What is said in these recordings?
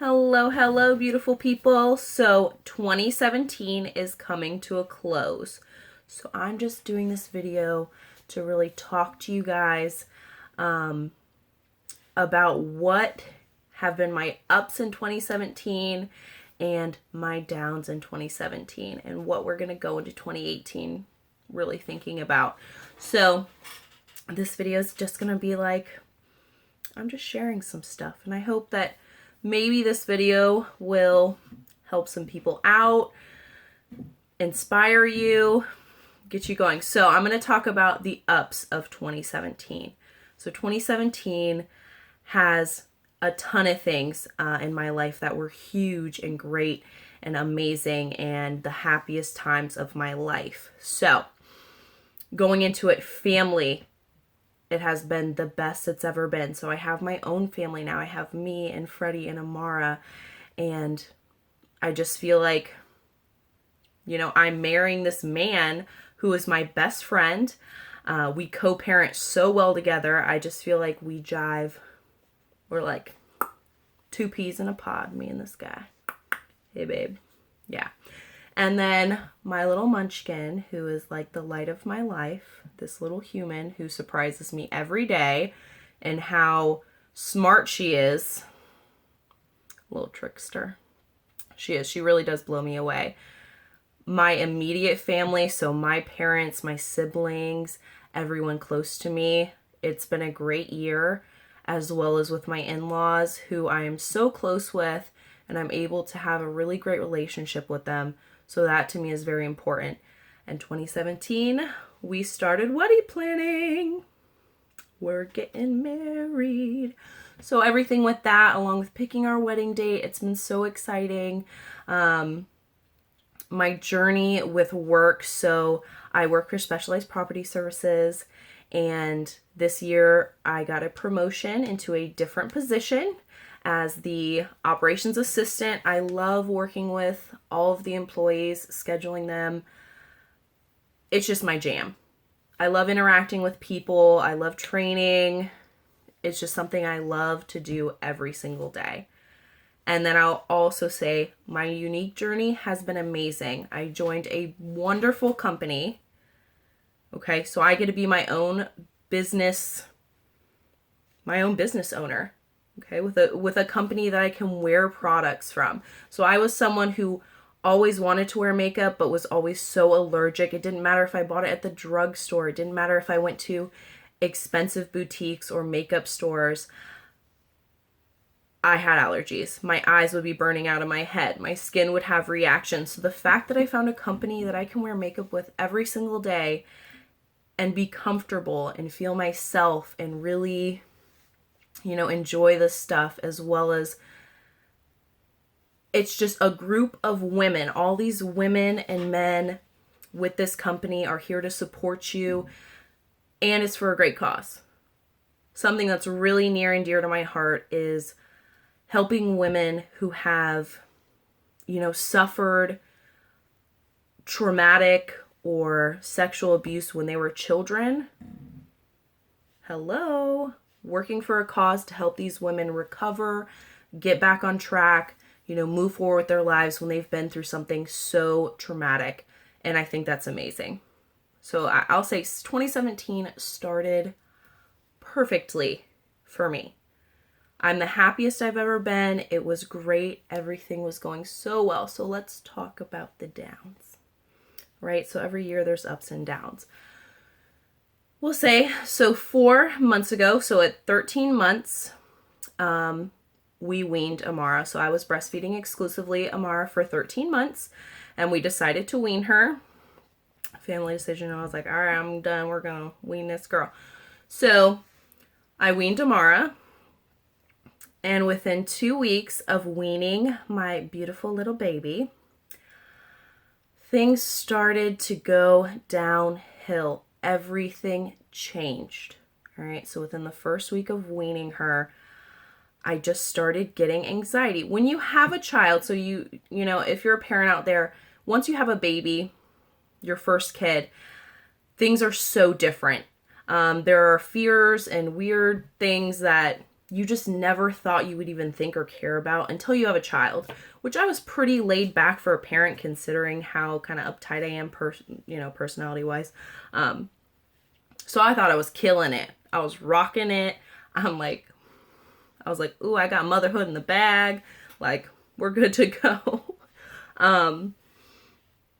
Hello, hello, beautiful people. So 2017 is coming to a close. So I'm just doing this video to really talk to you guys about what have been my ups in 2017 and my downs in 2017 and what we're going to go into 2018 really thinking about. So this video is just going to be like, I'm just sharing some stuff, and I hope that maybe this video will help some people out, inspire you, get you going. So I'm going to talk about the ups of 2017. So 2017 has a ton of things in my life that were huge and great and amazing and the happiest times of my life. So going into it, family, it has been the best it's ever been. So I have my own family now. I have me and Freddie and Amara, and I just feel like, I'm marrying this man who is my best friend. We co-parent so well together. I just feel like we jive. We're like two peas in a pod, me and this guy. Hey, babe. Yeah. And then my little munchkin, who is like the light of my life, this little human who surprises me every day, and how smart she is. Little trickster. She is. She really does blow me away. My immediate family, so my parents, my siblings, everyone close to me. It's been a great year, as well as with my in-laws, who I am so close with, and I'm able to have a really great relationship with them. So that to me is very important. In 2017, we started wedding planning. We're getting married. So everything with that, along with picking our wedding date, it's been so exciting. My journey with work. So I work for Specialized Property Services, and this year I got a promotion into a different position as the operations assistant. I love working with all of the employees, scheduling them. It's just my jam. I love interacting with people. I love training. It's just something I love to do every single day. And then I'll also say my unique journey has been amazing. I joined a wonderful company. Okay, so I get to be my own business owner. Okay, with a company that I can wear products from. So I was someone who always wanted to wear makeup, but was always so allergic. It didn't matter if I bought it at the drugstore. It didn't matter if I went to expensive boutiques or makeup stores. I had allergies. My eyes would be burning out of my head. My skin would have reactions. So the fact that I found a company that I can wear makeup with every single day and be comfortable and feel myself and really enjoy this stuff, as well as it's just a group of women. All these women and men with this company are here to support you, and it's for a great cause. Something that's really near and dear to my heart is helping women who have, suffered traumatic or sexual abuse when they were children. Hello. Working for a cause to help these women recover, get back on track, move forward with their lives when they've been through something so traumatic. And I think that's amazing. So I'll say 2017 started perfectly for me. I'm the happiest I've ever been. It was great. Everything was going so well. So let's talk about the downs, right? So every year there's ups and downs. We'll say, so 4 months ago, so at 13 months, we weaned Amara. So I was breastfeeding exclusively Amara for 13 months, and we decided to wean her. Family decision. I was like, all right, I'm done. We're going to wean this girl. So I weaned Amara, and within 2 weeks of weaning my beautiful little baby, things started to go downhill. Everything changed. All right. So within the first week of weaning her, I just started getting anxiety. When you have a child, so if you're a parent out there, once you have a baby, your first kid, things are so different. There are fears and weird things that you just never thought you would even think or care about until you have a child, which I was pretty laid back for a parent considering how kind of uptight I am, personality wise. So I thought I was killing it. I was rocking it. I was like, ooh, I got motherhood in the bag. Like, we're good to go.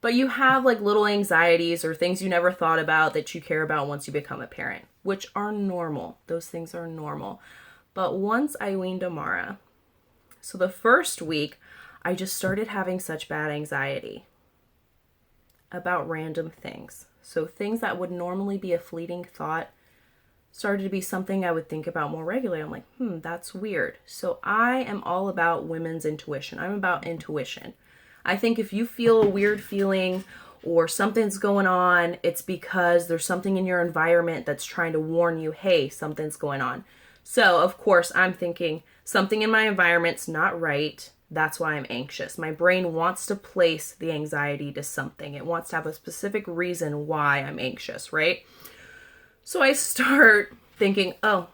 But you have like little anxieties or things you never thought about that you care about once you become a parent, which are normal. Those things are normal. But once I weaned Amara, so the first week, I just started having such bad anxiety about random things. So things that would normally be a fleeting thought started to be something I would think about more regularly. I'm like, that's weird. So I am all about women's intuition. I'm about intuition. I think if you feel a weird feeling or something's going on, it's because there's something in your environment that's trying to warn you, hey, something's going on. So, of course, I'm thinking something in my environment's not right. That's why I'm anxious. My brain wants to place the anxiety to something. It wants to have a specific reason why I'm anxious, right? So I start thinking, oh,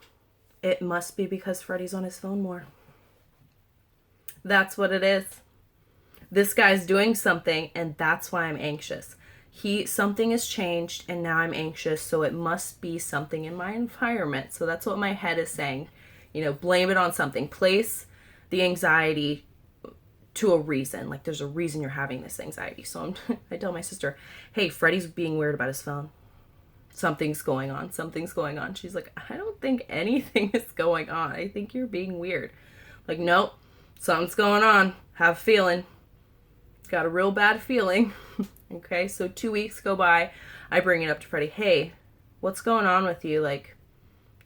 it must be because Freddie's on his phone more. That's what it is. This guy's doing something, and that's why I'm anxious. Something has changed, and now I'm anxious, so it must be something in my environment. So that's what my head is saying. Blame it on something. Place the anxiety to a reason. Like, there's a reason you're having this anxiety. So I tell my sister, hey, Freddie's being weird about his phone. Something's going on. Something's going on. She's like, I don't think anything is going on. I think you're being weird. Like, nope, something's going on. Have a feeling. Got a real bad feeling. Okay, so 2 weeks go by. I bring it up to Freddie. Hey, what's going on with you? Like,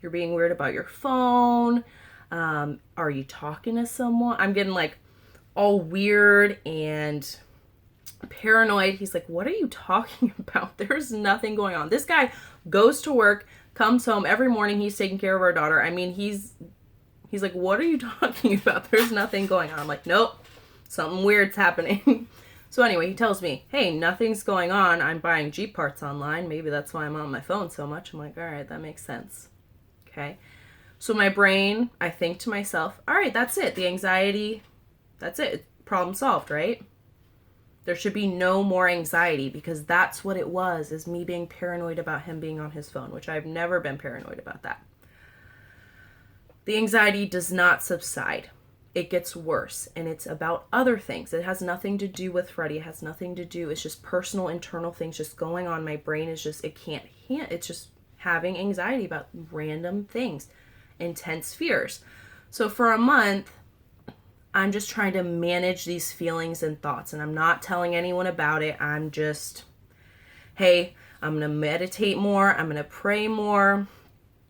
you're being weird about your phone. Are you talking to someone? I'm getting like all weird and paranoid. He's like, what are you talking about? There's nothing going on. This guy goes to work, comes home every morning. He's taking care of our daughter. I mean, he's like, what are you talking about? There's nothing going on. I'm like, nope, something weird's happening. So anyway, he tells me, hey, nothing's going on. I'm buying Jeep parts online. Maybe that's why I'm on my phone so much. I'm like, all right, that makes sense. Okay. So my brain, I think to myself, all right, that's it. The anxiety, that's it. Problem solved, right? There should be no more anxiety because that's what it was, is me being paranoid about him being on his phone, which I've never been paranoid about that. The anxiety does not subside. It gets worse, and it's about other things. It has nothing to do with Freddie. It has nothing to do, it's just personal, internal things just going on. My brain is just, it's just having anxiety about random things, intense fears. So for a month, I'm just trying to manage these feelings and thoughts, and I'm not telling anyone about it. I'm just, hey, I'm going to meditate more. I'm going to pray more.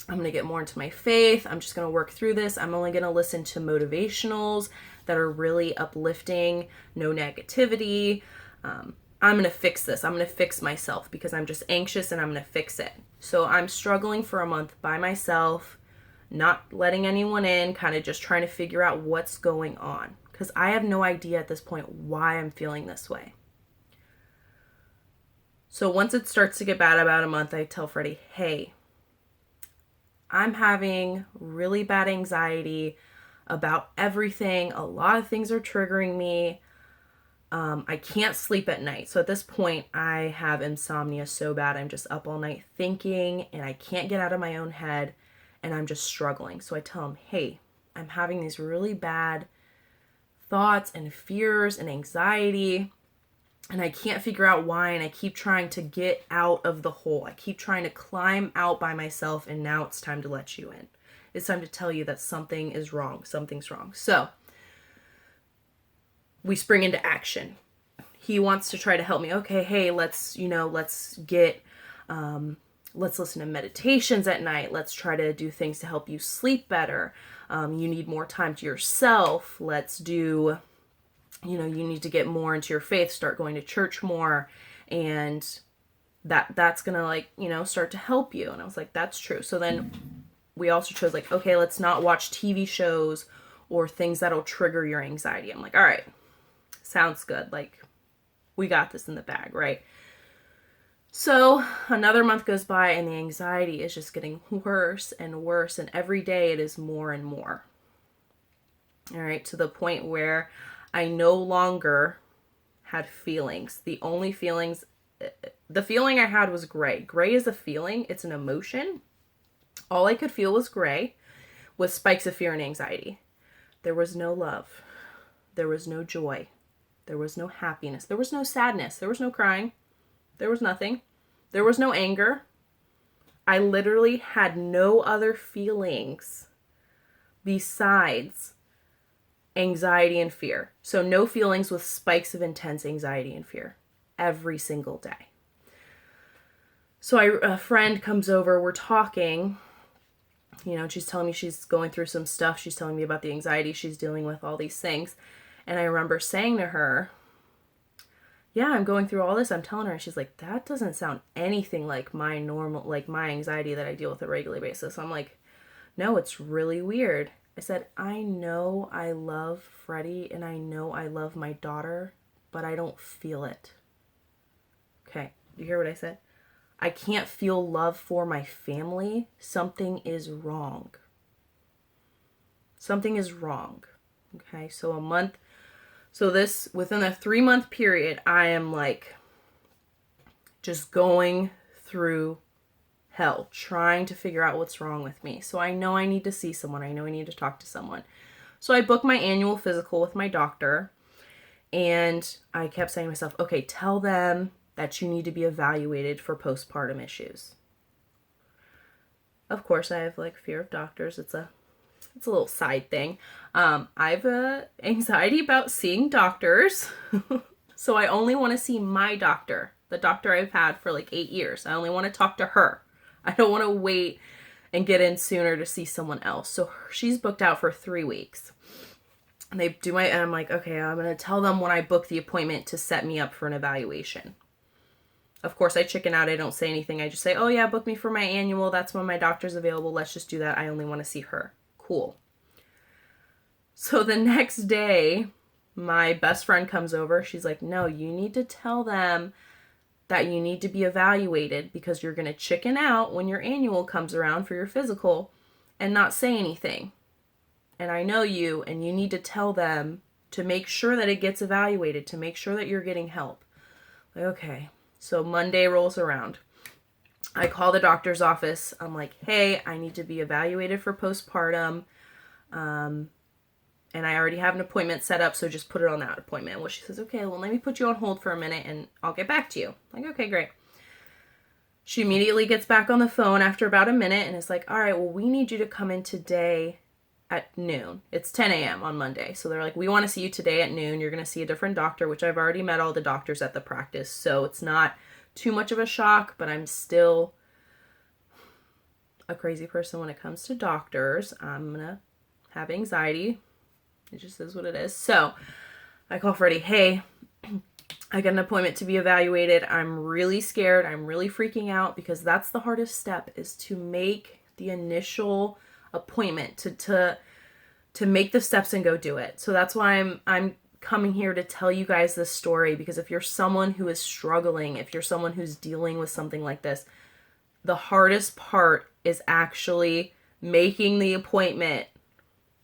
I'm going to get more into my faith. I'm just going to work through this. I'm only going to listen to motivationals that are really uplifting, no negativity. I'm going to fix this. I'm going to fix myself because I'm just anxious and I'm going to fix it. So I'm struggling for a month by myself, not letting anyone in, kind of just trying to figure out what's going on because I have no idea at this point why I'm feeling this way. So once it starts to get bad about a month, I tell Freddie, hey, I'm having really bad anxiety about everything. A lot of things are triggering me. I can't sleep at night. So at this point, I have insomnia so bad. I'm just up all night thinking and I can't get out of my own head and I'm just struggling. So I tell him, hey, I'm having these really bad thoughts and fears and anxiety and I can't figure out why, and I keep trying to get out of the hole. I keep trying to climb out by myself, and now it's time to let you in. It's time to tell you that something is wrong. Something's wrong. So we spring into action. He wants to try to help me. Okay, hey, let's listen to meditations at night. Let's try to do things to help you sleep better. You need more time to yourself. Let's do... you need to get more into your faith, start going to church more, and that's gonna start to help you. And I was like, that's true. So then we also chose okay, let's not watch TV shows or things that'll trigger your anxiety. I'm like, all right, sounds good. We got this in the bag, right? So another month goes by and the anxiety is just getting worse and worse. And every day it is more and more. All right. To the point where I no longer had feelings. The feeling I had was gray. Gray is a feeling. It's an emotion. All I could feel was gray with spikes of fear and anxiety. There was no love. There was no joy. There was no happiness. There was no sadness. There was no crying. There was nothing. There was no anger. I literally had no other feelings besides anxiety and fear. So no feelings with spikes of intense anxiety and fear every single day. So a friend comes over, we're talking, she's telling me she's going through some stuff. She's telling me about the anxiety she's dealing with, all these things. And I remember saying to her, yeah, I'm going through all this. I'm telling her, and she's like, that doesn't sound anything like my anxiety that I deal with on a regular basis. I'm like, no, it's really weird. I said, I know I love Freddie and I know I love my daughter, but I don't feel it. Okay, you hear what I said? I can't feel love for my family. Something is wrong. Something is wrong. Okay, so within a 3-month period, I am like just going through hell, trying to figure out what's wrong with me. So I know I need to see someone. I know I need to talk to someone. So I booked my annual physical with my doctor, and I kept saying to myself, okay, tell them that you need to be evaluated for postpartum issues. Of course, I have fear of doctors. It's a little side thing. I have anxiety about seeing doctors. So I only want to see my doctor, the doctor I've had for 8 years. I only want to talk to her. I don't want to wait and get in sooner to see someone else. So she's booked out for 3 weeks. And I'm like, okay, I'm going to tell them when I book the appointment to set me up for an evaluation. Of course, I chicken out. I don't say anything. I just say, oh yeah, book me for my annual. That's when my doctor's available. Let's just do that. I only want to see her. Cool. So the next day, my best friend comes over. She's like, no, you need to tell them that you need to be evaluated because you're going to chicken out when your annual comes around for your physical and not say anything. And I know you, and you need to tell them to make sure that it gets evaluated, to make sure that you're getting help. Okay. So Monday rolls around. I call the doctor's office. I'm like, hey, I need to be evaluated for postpartum. And I already have an appointment set up, so just put it on that appointment. Well, she says, okay, well, let me put you on hold for a minute and I'll get back to you. I'm like, okay, great. She immediately gets back on the phone after about a minute and is like, all right, well, we need you to come in today at noon. It's 10 a.m. on Monday. So they're like, we want to see you today at noon. You're going to see a different doctor, which I've already met all the doctors at the practice. So it's not too much of a shock, but I'm still a crazy person when it comes to doctors. I'm going to have anxiety. It just is what it is. So I call Freddie, hey, I got an appointment to be evaluated. I'm really scared. I'm really freaking out because that's the hardest step, is to make the initial appointment, to make the steps and go do it. So that's why I'm coming here to tell you guys this story, because if you're someone who is struggling, if you're someone who's dealing with something like this, the hardest part is actually making the appointment.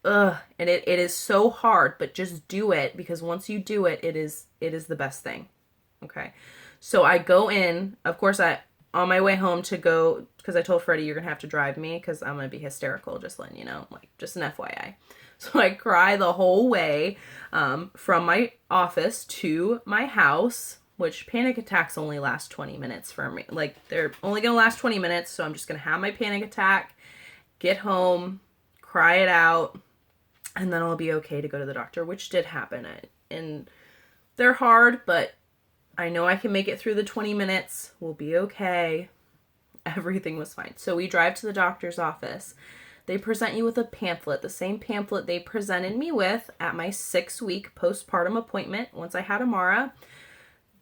And it is so hard, but just do it, because once you do it, it is the best thing. Okay. So I go in, of course, on my way home to go, because I told Freddie, you're going to have to drive me because I'm going to be hysterical, just letting you know, just an FYI. So I cry the whole way from my office to my house, which panic attacks only last 20 minutes for me. They're only going to last 20 minutes. So I'm just going to have my panic attack, get home, cry it out, and then I'll be okay to go to the doctor, which did happen. And they're hard, but I know I can make it through the 20 minutes. We'll be okay. Everything was fine. So we drive to the doctor's office. They present you with a pamphlet, the same pamphlet they presented me with at my 6-week postpartum appointment once I had Amara.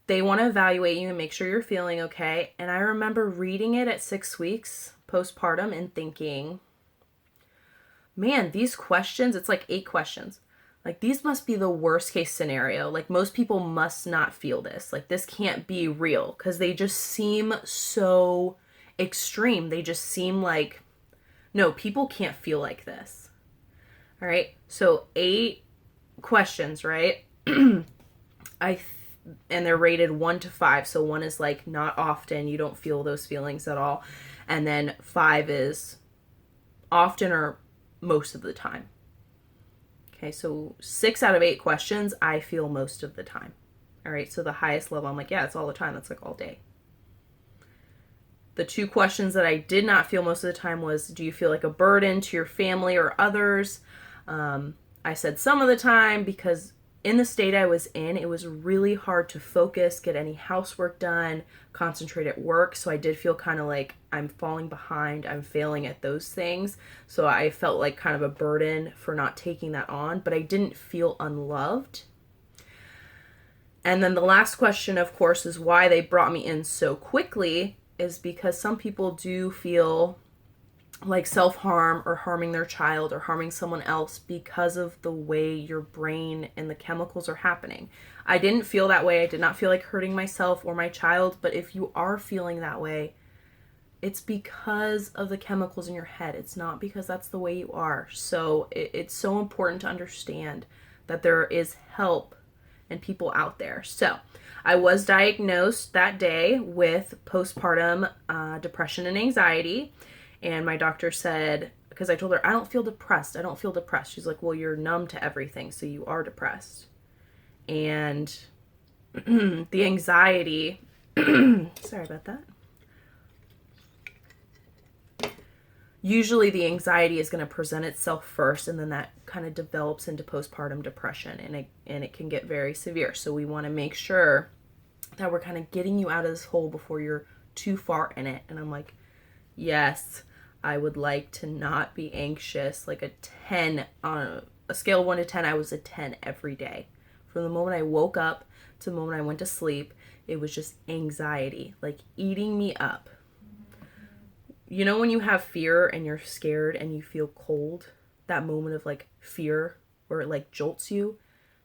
They want to evaluate you and make sure you're feeling okay. And I remember reading it at 6 weeks postpartum and thinking, man, these questions, it's 8 questions. Like, these must be the worst case scenario. Like, most people must not feel this. Like, this can't be real, because they just seem so extreme. They just seem like, no, people can't feel like this. All right. So 8 questions, right? And they're rated 1 to 5. So 1 is like not often, you don't feel those feelings at all. And then 5 is often or most of the time. Okay, so 6 out of 8 questions, I feel most of the time. All right, so the highest level, I'm like, yeah, it's all the time. That's like all day. The 2 questions that I did not feel most of the time was, do you feel like a burden to your family or others? I said some of the time, because in the state I was in, it was really hard to focus, get any housework done, concentrate at work. So I did feel kind of like I'm falling behind, I'm failing at those things. So I felt like kind of a burden for not taking that on, but I didn't feel unloved. And then the last question, of course, is why they brought me in so quickly, is because some people do feel like self-harm or harming their child or harming someone else because of the way your brain and the chemicals are happening. I didn't feel that way. I did not feel like hurting myself or my child, but if you are feeling that way, it's because of the chemicals in your head. It's not because that's the way you are. So it's so important to understand that there is help and people out there. So I was diagnosed that day with postpartum depression and anxiety. And my doctor said, because I told her, I don't feel depressed. I don't feel depressed. She's like, well, you're numb to everything, so you are depressed. And the anxiety, sorry about that. Usually the anxiety is going to present itself first, and then that kind of develops into postpartum depression, and it can get very severe. So we want to make sure that we're kind of getting you out of this hole before you're too far in it. And I'm like, yes, I would like to not be anxious. Like a 10 on a scale of 1 to 10, I was a 10 every day. From the moment I woke up to the moment I went to sleep, it was just anxiety, like eating me up. You know when you have fear and you're scared and you feel cold? That moment of like fear where it like jolts you?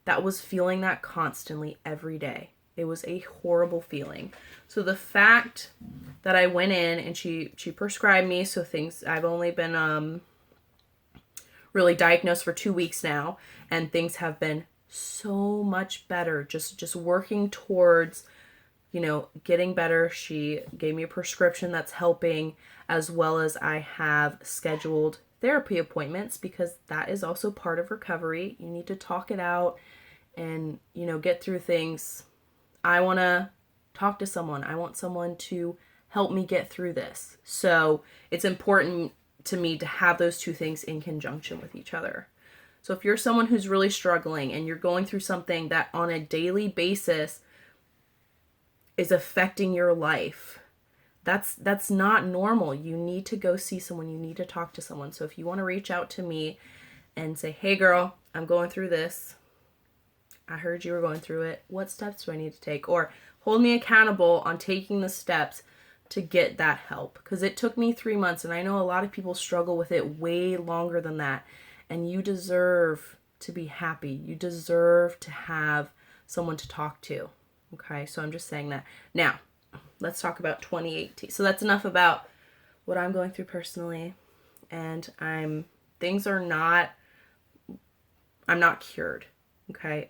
That was feeling that constantly every day. It was a horrible feeling. So the fact that I went in and she prescribed me, so things, I've only been really diagnosed for 2 weeks now, and things have been so much better. Just working towards, getting better. She gave me a prescription that's helping, as well as I have scheduled therapy appointments, because that is also part of recovery. You need to talk it out and, get through things. I want to talk to someone. I want someone to help me get through this. So it's important to me to have those 2 things in conjunction with each other. So if you're someone who's really struggling and you're going through something that on a daily basis is affecting your life, that's not normal. You need to go see someone. You need to talk to someone. So if you want to reach out to me and say, hey girl, I'm going through this. I heard you were going through it. What steps do I need to take? Or hold me accountable on taking the steps to get that help. Because it took me 3 months, and I know a lot of people struggle with it way longer than that. And you deserve to be happy. You deserve to have someone to talk to. Okay, so I'm just saying that. Now, let's talk about 2018. So that's enough about what I'm going through personally. And I'm not cured. Okay,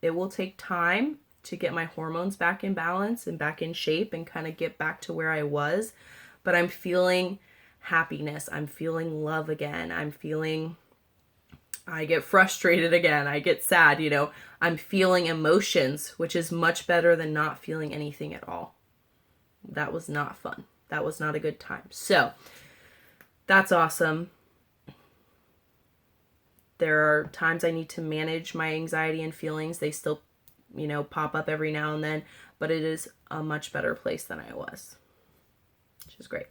it will take time to get my hormones back in balance and back in shape and kind of get back to where I was. But I'm feeling happiness. I'm feeling love again. I get frustrated again. I get sad, I'm feeling emotions, which is much better than not feeling anything at all. That was not fun. That was not a good time. So that's awesome. There are times I need to manage my anxiety and feelings. They still, pop up every now and then, but it is a much better place than I was, which is great.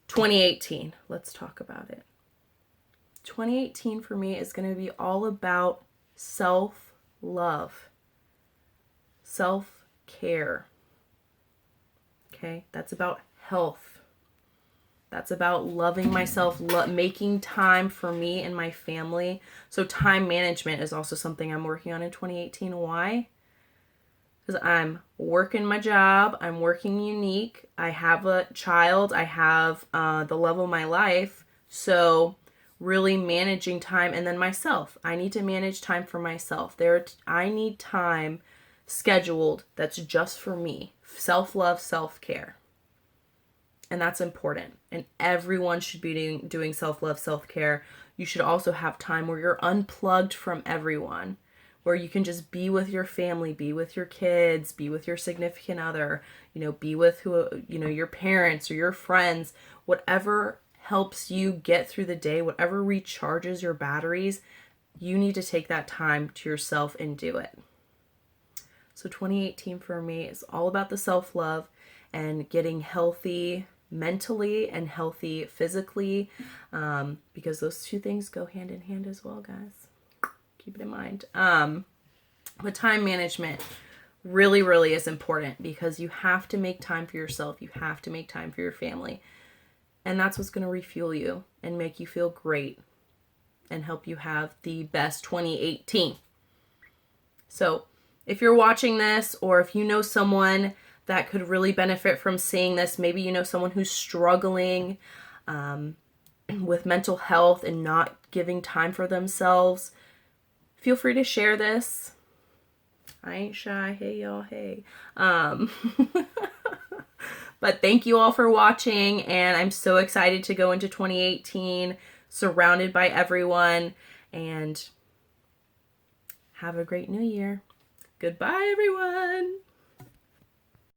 2018, let's talk about it. 2018 for me is going to be all about self-love, self-care. Okay, that's about health. That's about loving myself, making time for me and my family. So time management is also something I'm working on in 2018. Why? Because I'm working my job. I'm working unique. I have a child. I have the love of my life. So really managing time, and then myself. I need to manage time for myself. I need time scheduled that's just for me. Self-love, self-care. And that's important. And everyone should be doing self-love, self-care. You should also have time where you're unplugged from everyone, where you can just be with your family, be with your kids, be with your significant other, be with your parents or your friends, whatever helps you get through the day, whatever recharges your batteries, you need to take that time to yourself and do it. So 2018 for me is all about the self-love and getting healthy mentally and healthy physically, because those two things go hand in hand as well, guys. Keep it in mind. But time management really, really is important, because you have to make time for yourself. You have to make time for your family. And that's what's going to refuel you and make you feel great and help you have the best 2018. So if you're watching this, or if you know someone that could really benefit from seeing this, maybe you know someone who's struggling with mental health and not giving time for themselves, feel free to share this. I ain't shy. Hey, y'all. Hey. But thank you all for watching, and I'm so excited to go into 2018 surrounded by everyone, and have a great new year. Goodbye, everyone.